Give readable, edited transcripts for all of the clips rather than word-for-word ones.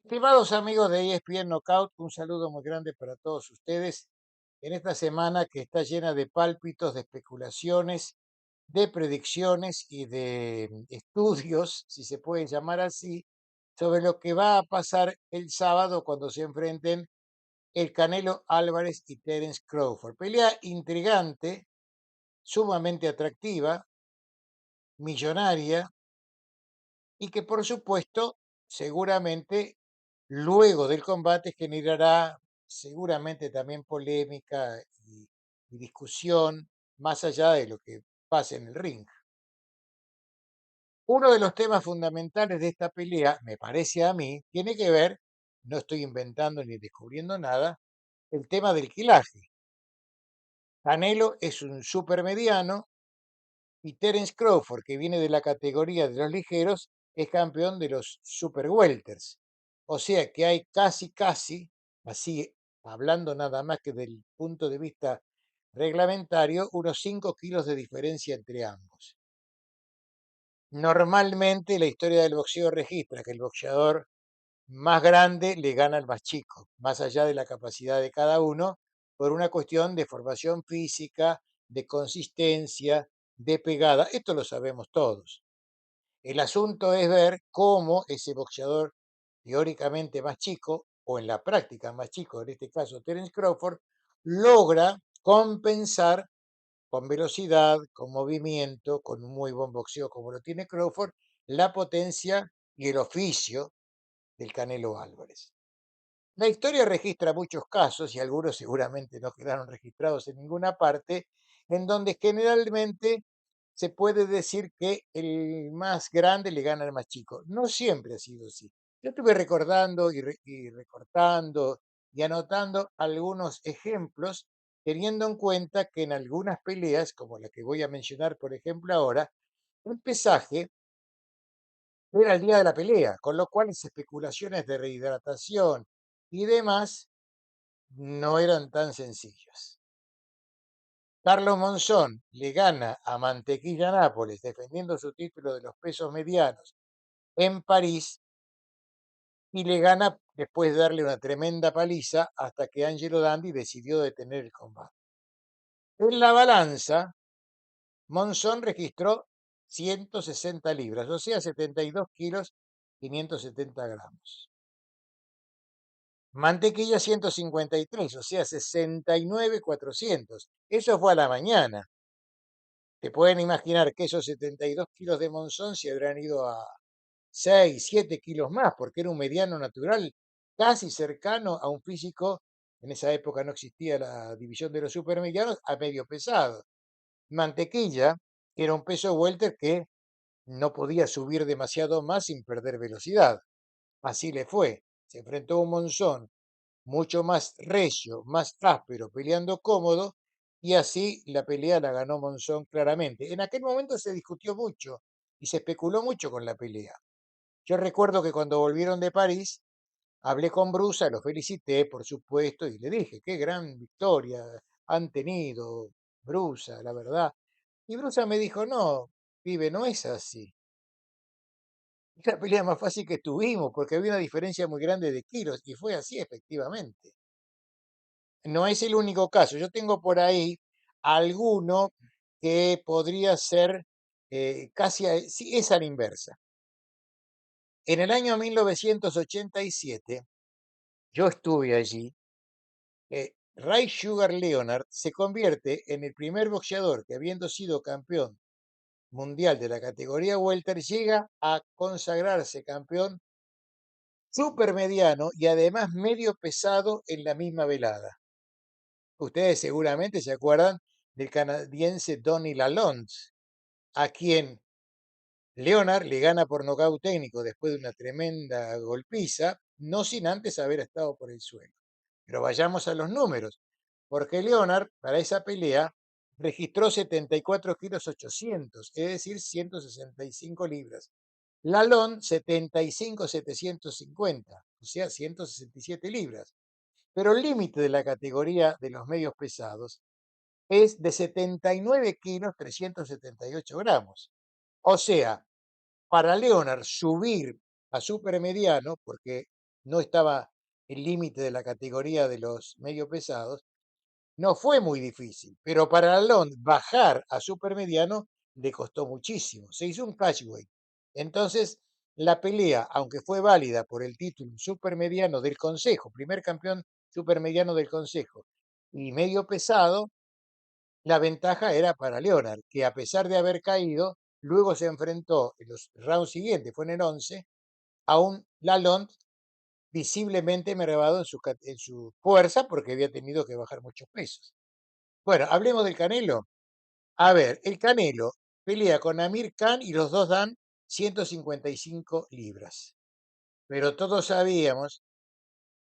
Estimados amigos de ESPN Knockout, un saludo muy grande para todos ustedes en esta semana que está llena de pálpitos, de especulaciones, de predicciones y de estudios, si se pueden llamar así, sobre lo que va a pasar el sábado cuando se enfrenten el Canelo Álvarez y Terence Crawford. Pelea intrigante, sumamente atractiva, millonaria y que por supuesto seguramente luego del combate generará seguramente también polémica y discusión más allá de lo que pase en el ring. Uno de los temas fundamentales de esta pelea, me parece a mí, tiene que ver, no estoy inventando ni descubriendo nada, el tema del quilaje. Canelo es un supermediano y Terence Crawford, que viene de la categoría de los ligeros, es campeón de los super welters. O sea que hay casi, así hablando nada más que del punto de vista reglamentario, unos 5 kilos de diferencia entre ambos. Normalmente la historia del boxeo registra que el boxeador más grande le gana al más chico, más allá de la capacidad de cada uno, por una cuestión de formación física, de consistencia, de pegada. Esto lo sabemos todos. El asunto es ver cómo ese boxeador teóricamente más chico, o en la práctica más chico, en este caso Terence Crawford, logra compensar con velocidad, con movimiento, con un muy buen boxeo como lo tiene Crawford, la potencia y el oficio del Canelo Álvarez. La historia registra muchos casos, y algunos seguramente no quedaron registrados en ninguna parte, en donde generalmente se puede decir que el más grande le gana al más chico. No siempre ha sido así. Yo estuve recordando y recortando y anotando algunos ejemplos, teniendo en cuenta que en algunas peleas, como la que voy a mencionar, por ejemplo, ahora, el pesaje era el día de la pelea, con lo cual las especulaciones de rehidratación y demás no eran tan sencillas. Carlos Monzón le gana a Mantequilla Nápoles defendiendo su título de los pesos medianos en París y le gana después de darle una tremenda paliza hasta que Angelo Dandy decidió detener el combate. En la balanza, Monzón registró 160 libras, o sea, 72 kilos, 570 gramos. Mantequilla 153, o sea, 69,400. Eso fue a la mañana. Te pueden imaginar que esos 72 kilos de Monzón se habrán ido a 6, 7 kilos más, porque era un mediano natural casi cercano a un físico. En esa época no existía la división de los supermedianos, a medio pesado. Mantequilla, que era un peso welter que no podía subir demasiado más sin perder velocidad. Así le fue. Se enfrentó a un Monzón mucho más recio, más áspero, peleando cómodo, y así la pelea la ganó Monzón claramente. En aquel momento se discutió mucho y se especuló mucho con la pelea. Yo recuerdo que cuando volvieron de París, hablé con Brusa, lo felicité, por supuesto, y le dije, qué gran victoria han tenido, Brusa, la verdad. Y Brusa me dijo, no, pibe, no es así. Es la pelea más fácil que tuvimos, porque había una diferencia muy grande de kilos, y fue así efectivamente. No es el único caso. Yo tengo por ahí alguno que podría ser casi, sí, es a la inversa. En el año 1987, yo estuve allí, Ray Sugar Leonard se convierte en el primer boxeador que, habiendo sido campeón mundial de la categoría welter, llega a consagrarse campeón supermediano y además medio pesado en la misma velada. Ustedes seguramente se acuerdan del canadiense Donny Lalonde, a quien Leonard le gana por nocaut técnico después de una tremenda golpiza, no sin antes haber estado por el suelo. Pero vayamos a los números, porque Leonard para esa pelea registró 74 kilos 800, es decir, 165 libras. Lalonde 75 750, o sea, 167 libras. Pero el límite de la categoría de los medios pesados es de 79 kilos 378 gramos. O sea, para Leonard subir a supermediano, porque no estaba el límite de la categoría de los medio pesados, no fue muy difícil, pero para Lalonde bajar a supermediano le costó muchísimo. Se hizo un catchweight. Entonces, la pelea, aunque fue válida por el título supermediano del Consejo, primer campeón supermediano del Consejo, y medio pesado, la ventaja era para Leonard, que a pesar de haber caído, luego se enfrentó en los rounds siguientes, fue en el 11, a un Lalonde visiblemente mermado en su fuerza porque había tenido que bajar muchos pesos. Bueno, hablemos del Canelo. A ver, el Canelo pelea con Amir Khan y los dos dan 155 libras. Pero todos sabíamos,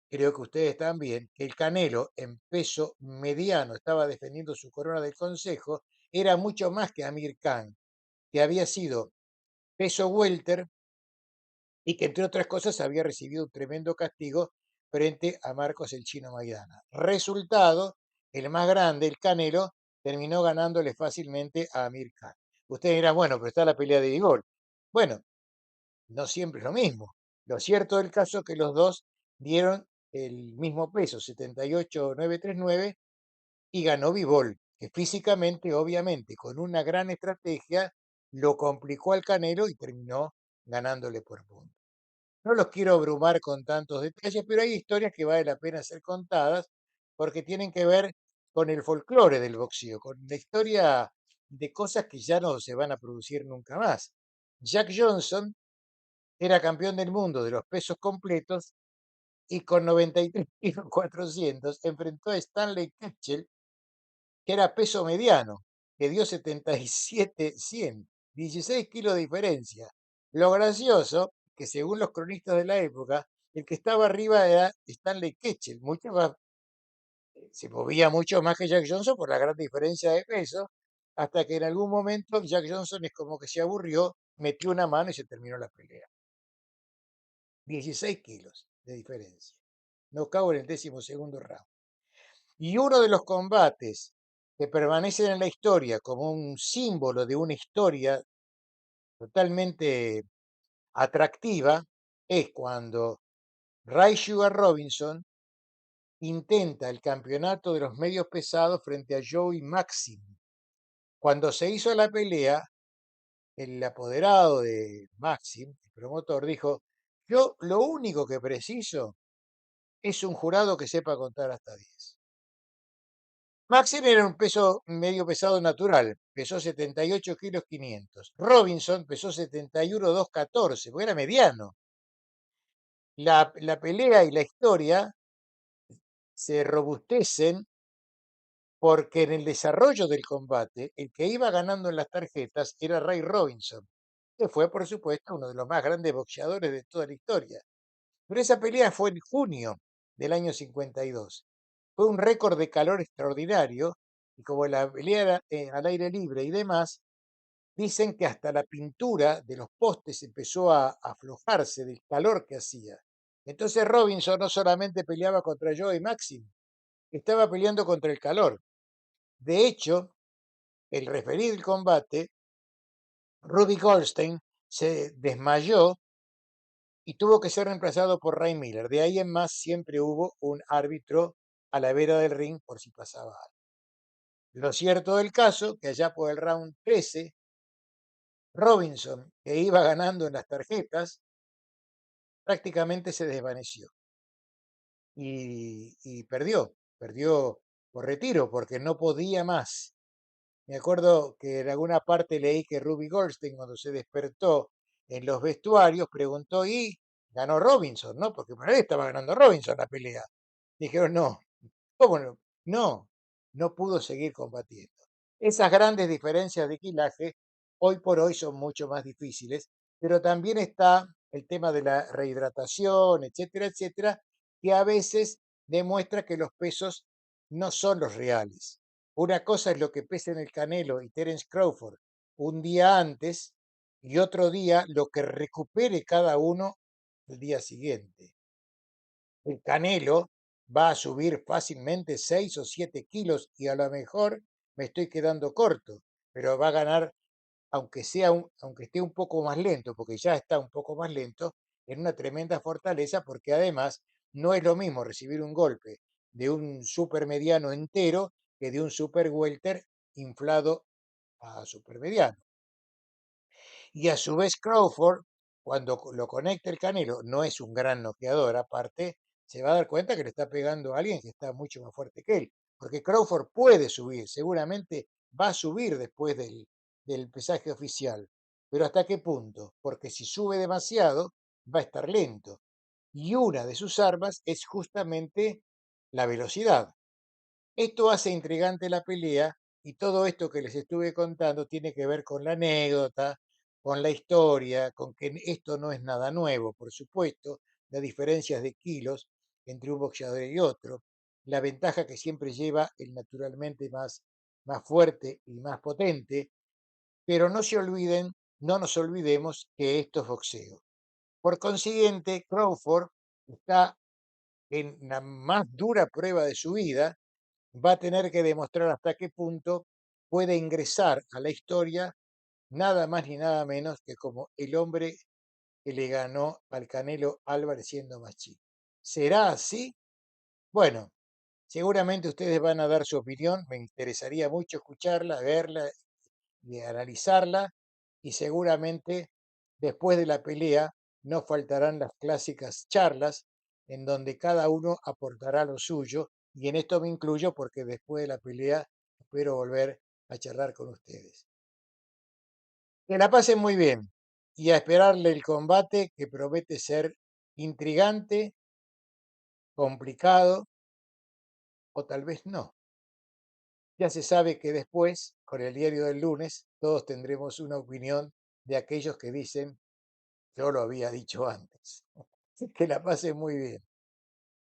creo que ustedes también, que el Canelo en peso mediano estaba defendiendo su corona del Consejo, era mucho más que Amir Khan, que había sido peso welter y que entre otras cosas había recibido un tremendo castigo frente a Marcos el Chino Maidana. Resultado, el más grande, el Canelo, terminó ganándole fácilmente a Amir Khan. Ustedes dirán, bueno, pero está la pelea de Bigol. Bueno, no siempre es lo mismo. Lo cierto del caso es que los dos dieron el mismo peso, 78,939, y ganó Bivol, que físicamente, obviamente, con una gran estrategia, lo complicó al Canelo y terminó ganándole por punto. No los quiero abrumar con tantos detalles, pero hay historias que vale la pena ser contadas porque tienen que ver con el folclore del boxeo, con la historia de cosas que ya no se van a producir nunca más. Jack Johnson era campeón del mundo de los pesos completos y con 93 kilos 400 enfrentó a Stanley Ketchel, que era peso mediano, que dio 77-100, 16 kilos de diferencia. Lo gracioso, que según los cronistas de la época, el que estaba arriba era Stanley Ketchel, mucho más, se movía mucho más que Jack Johnson por la gran diferencia de peso, hasta que en algún momento Jack Johnson es como que se aburrió, metió una mano y se terminó la pelea. 16 kilos de diferencia. No cago en el 12º round. Y uno de los combates que permanecen en la historia como un símbolo de una historia totalmente atractiva es cuando Ray Sugar Robinson intenta el campeonato de los medios pesados frente a Joey Maxim. Cuando se hizo la pelea, el apoderado de Maxim, el promotor, dijo, yo lo único que preciso es un jurado que sepa contar hasta 10. Maxim era un peso medio pesado natural, pesó 78 kilos 500. Robinson pesó 71,214, porque era mediano. La pelea y la historia se robustecen porque en el desarrollo del combate, el que iba ganando en las tarjetas era Ray Robinson, que fue, por supuesto, uno de los más grandes boxeadores de toda la historia. Pero esa pelea fue en junio del año 52. Fue un récord de calor extraordinario y como la pelea era al aire libre y demás, dicen que hasta la pintura de los postes empezó a aflojarse del calor que hacía. Entonces Robinson no solamente peleaba contra Joey Maxim, estaba peleando contra el calor. De hecho, el referí del combate, Rudy Goldstein, se desmayó y tuvo que ser reemplazado por Ray Miller. De ahí en más siempre hubo un árbitro a la vera del ring por si pasaba algo. Lo cierto del caso, que allá por el round 13, Robinson, que iba ganando en las tarjetas, prácticamente se desvaneció y perdió por retiro porque no podía más. Me acuerdo que en alguna parte leí que Ruby Goldstein, cuando se despertó en los vestuarios, preguntó y ganó Robinson, ¿no? Porque para él estaba ganando Robinson la pelea. Dijeron, no, ¿cómo no? No, no pudo seguir combatiendo. Esas grandes diferencias de quilaje hoy por hoy son mucho más difíciles, pero también está el tema de la rehidratación, etcétera, etcétera, que a veces demuestra que los pesos no son los reales. Una cosa es lo que pesa en el Canelo y Terence Crawford un día antes y otro día lo que recupere cada uno el día siguiente. El Canelo va a subir fácilmente 6 o 7 kilos y a lo mejor me estoy quedando corto, pero va a ganar, aunque esté un poco más lento, porque ya está un poco más lento, en una tremenda fortaleza, porque además no es lo mismo recibir un golpe de un supermediano entero que de un super welter inflado a supermediano. Y a su vez Crawford, cuando lo conecta el Canelo, no es un gran noqueador, aparte, se va a dar cuenta que le está pegando a alguien que está mucho más fuerte que él, porque Crawford puede subir, seguramente va a subir después del pesaje oficial, pero ¿hasta qué punto? Porque si sube demasiado, va a estar lento. Y una de sus armas es justamente la velocidad. Esto hace intrigante la pelea y todo esto que les estuve contando tiene que ver con la anécdota, con la historia, con que esto no es nada nuevo, por supuesto, las diferencias de kilos entre un boxeador y otro, la ventaja que siempre lleva el naturalmente más fuerte y más potente, pero no se olviden, no nos olvidemos que esto es boxeo. Por consiguiente, Crawford está en la más dura prueba de su vida, va a tener que demostrar hasta qué punto puede ingresar a la historia nada más ni nada menos que como el hombre que le ganó al Canelo Álvarez siendo más chico. ¿Será así? Bueno, seguramente ustedes van a dar su opinión, me interesaría mucho escucharla, verla y analizarla, y seguramente después de la pelea no faltarán las clásicas charlas en donde cada uno aportará lo suyo, y en esto me incluyo porque después de la pelea espero volver a charlar con ustedes. Que la pasen muy bien y a esperarle el combate que promete ser intrigante, complicado o tal vez no. Ya se sabe que después, con el diario del lunes, todos tendremos una opinión de aquellos que dicen yo lo había dicho antes. Que la pasen muy bien.